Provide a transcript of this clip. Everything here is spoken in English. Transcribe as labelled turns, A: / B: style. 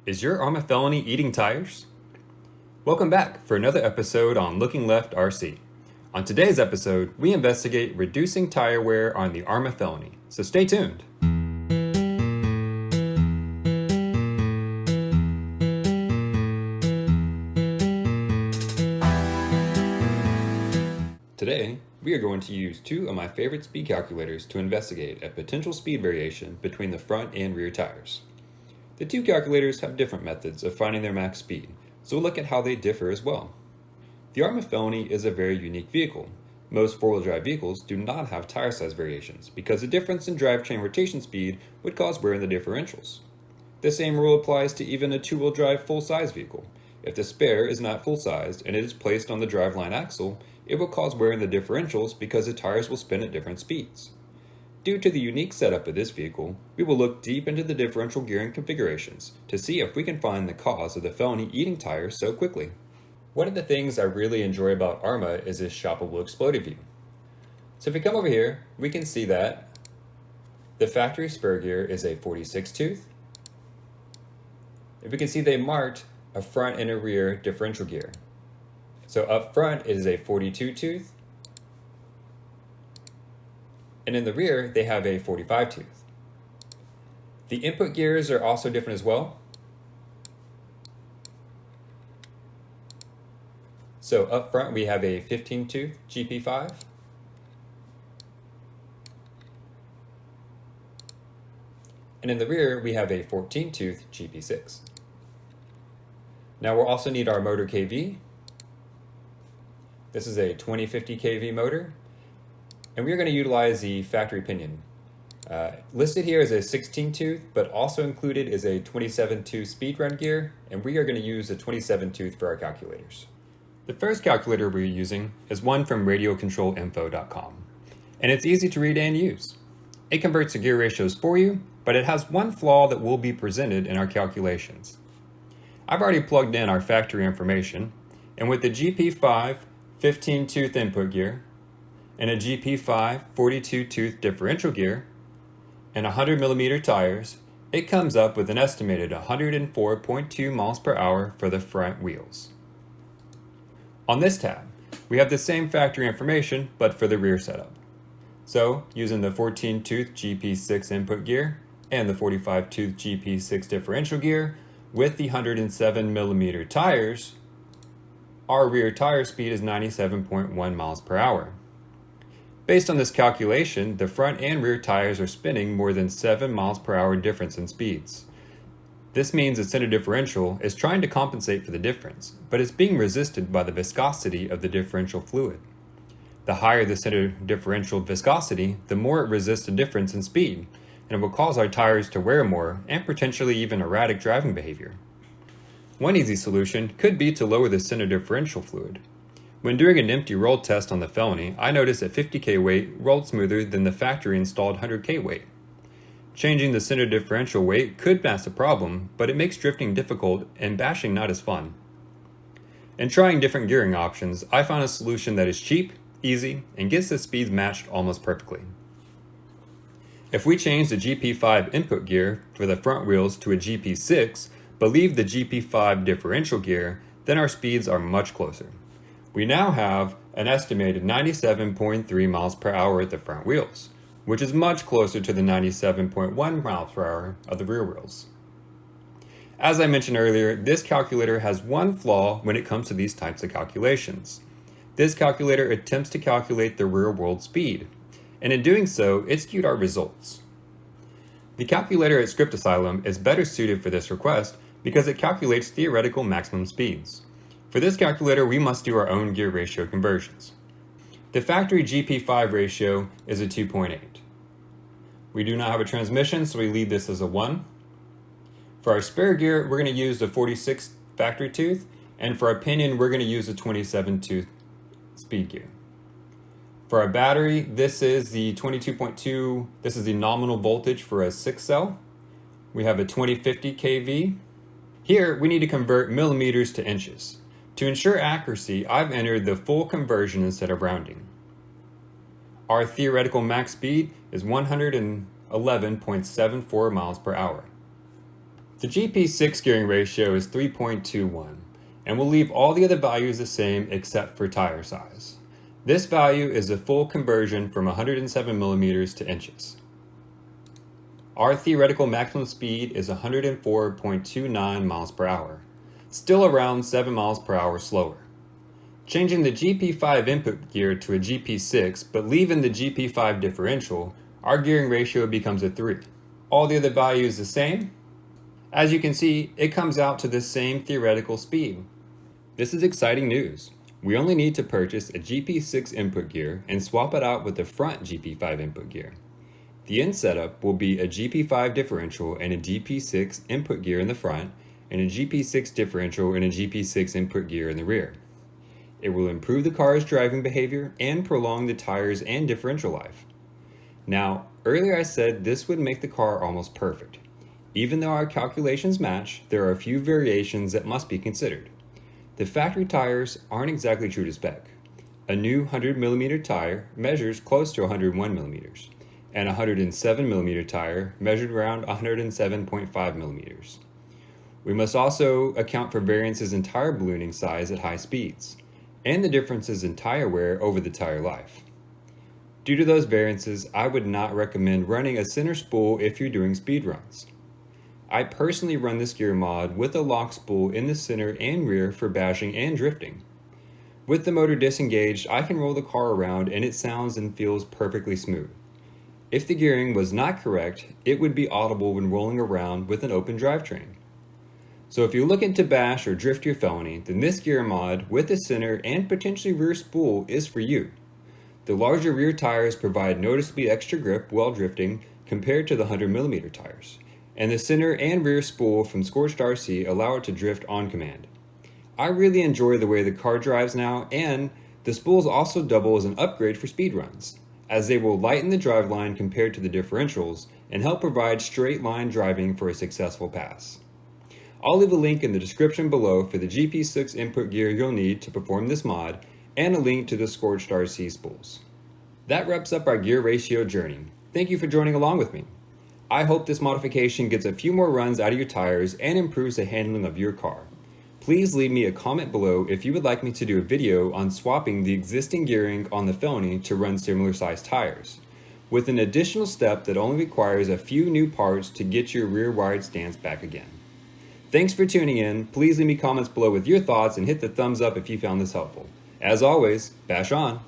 A: Is your Arrma Felony eating tires? Welcome back for another episode on Looking Left RC. On today's episode, we investigate reducing tire wear on the Arrma Felony, so stay tuned. Today, we are going to use two of my favorite speed calculators to investigate a potential speed variation between the front and rear tires. The two calculators have different methods of finding their max speed, so we'll look at how they differ as well. The Arrma Felony is a very unique vehicle. Most four-wheel drive vehicles do not have tire size variations because the difference in drivetrain rotation speed would cause wear in the differentials. The same rule applies to even a two-wheel drive full-size vehicle. If the spare is not full-sized and it is placed on the driveline axle, it will cause wear in the differentials because the tires will spin at different speeds. Due to the unique setup of this vehicle, we will look deep into the differential gearing configurations to see if we can find the cause of the Felony eating tires so quickly. One of the things I really enjoy about Arrma is this shoppable exploded view. So if we come over here, we can see that the factory spur gear is a 46 tooth. If we can see they marked a front and a rear differential gear. So up front it is a 42 tooth. And in the rear, they have a 45 tooth. The input gears are also different as well. So up front, we have a 15 tooth GP5. And in the rear, we have a 14 tooth GP6. Now we'll also need our motor KV. This is a 2050 kV motor. And we're going to utilize the factory pinion. Listed here is a 16 tooth, but also included is a 27 tooth speed run gear, and we are going to use a 27 tooth for our calculators. The first calculator we're using is one from radiocontrolinfo.com, and it's easy to read and use. It converts the gear ratios for you, but it has one flaw that will be presented in our calculations. I've already plugged in our factory information, and with the GP5 15 tooth input gear, and a GP5 42 tooth differential gear, and 100mm tires, it comes up with an estimated 104.2 miles per hour for the front wheels. On this tab, we have the same factory information, but for the rear setup. So, using the 14 tooth GP6 input gear and the 45 tooth GP6 differential gear with the 107mm tires, our rear tire speed is 97.1 miles per hour. Based on this calculation, the front and rear tires are spinning more than 7 miles per hour difference in speeds. This means the center differential is trying to compensate for the difference, but is being resisted by the viscosity of the differential fluid. The higher the center differential viscosity, the more it resists the difference in speed, and it will cause our tires to wear more and potentially even erratic driving behavior. One easy solution could be to lower the center differential fluid. When doing an empty roll test on the Felony, I noticed that 50K weight rolled smoother than the factory installed 100K weight. Changing the center differential weight could mask the problem, but it makes drifting difficult and bashing not as fun. In trying different gearing options, I found a solution that is cheap, easy, and gets the speeds matched almost perfectly. If we change the GP5 input gear for the front wheels to a GP6, but leave the GP5 differential gear, then our speeds are much closer. We now have an estimated 97.3 miles per hour at the front wheels, which is much closer to the 97.1 miles per hour of the rear wheels. As I mentioned earlier, this calculator has one flaw when it comes to these types of calculations. This calculator attempts to calculate the real world speed, and in doing so, it skewed our results. The calculator at Script Asylum is better suited for this request because it calculates theoretical maximum speeds. For this calculator, we must do our own gear ratio conversions. The factory GP5 ratio is a 2.8. We do not have a transmission, so we leave this as a 1. For our spare gear, we're going to use the 46 factory tooth, and for our pinion, we're going to use the 27 tooth speed gear. For our battery, this is the 22.2, this is the nominal voltage for a 6 cell. We have a 2050 kV. Here, we need to convert millimeters to inches. To ensure accuracy, I've entered the full conversion instead of rounding. Our theoretical max speed is 111.74 miles per hour. The GP6 gearing ratio is 3.21, and we'll leave all the other values the same except for tire size. This value is a full conversion from 107 millimeters to inches. Our theoretical maximum speed is 104.29 miles per hour, still around 7 miles per hour slower. Changing the GP5 input gear to a GP6 but leaving the GP5 differential, our gearing ratio becomes a 3. All the other values the same. As you can see, it comes out to the same theoretical speed. This is exciting news. We only need to purchase a GP6 input gear and swap it out with the front GP5 input gear. The end setup will be a GP5 differential and a GP6 input gear in the front, and a GP6 differential and a GP6 input gear in the rear. It will improve the car's driving behavior and prolong the tires and differential life. Now, earlier I said this would make the car almost perfect. Even though our calculations match, there are a few variations that must be considered. The factory tires aren't exactly true to spec. A new 100mm tire measures close to 101mm, and a 107mm tire measured around 107.5mm. We must also account for variances in tire ballooning size at high speeds, and the differences in tire wear over the tire life. Due to those variances, I would not recommend running a center spool if you're doing speed runs. I personally run this gear mod with a lock spool in the center and rear for bashing and drifting. With the motor disengaged, I can roll the car around and it sounds and feels perfectly smooth. If the gearing was not correct, it would be audible when rolling around with an open drivetrain. So if you're looking to bash or drift your Felony, then this gear mod with the center and potentially rear spool is for you. The larger rear tires provide noticeably extra grip while drifting compared to the 100mm tires, and the center and rear spool from ScorchedRC allow it to drift on command. I really enjoy the way the car drives now, and the spools also double as an upgrade for speed runs, as they will lighten the driveline compared to the differentials and help provide straight line driving for a successful pass. I'll leave a link in the description below for the GP6 input gear you'll need to perform this mod, and a link to the ScorchedRC spools. That wraps up our gear ratio journey. Thank you for joining along with me. I hope this modification gets a few more runs out of your tires and improves the handling of your car. Please leave me a comment below if you would like me to do a video on swapping the existing gearing on the Felony to run similar sized tires, with an additional step that only requires a few new parts to get your rear wired stance back again. Thanks for tuning in. Please leave me comments below with your thoughts and hit the thumbs up if you found this helpful. As always, bash on!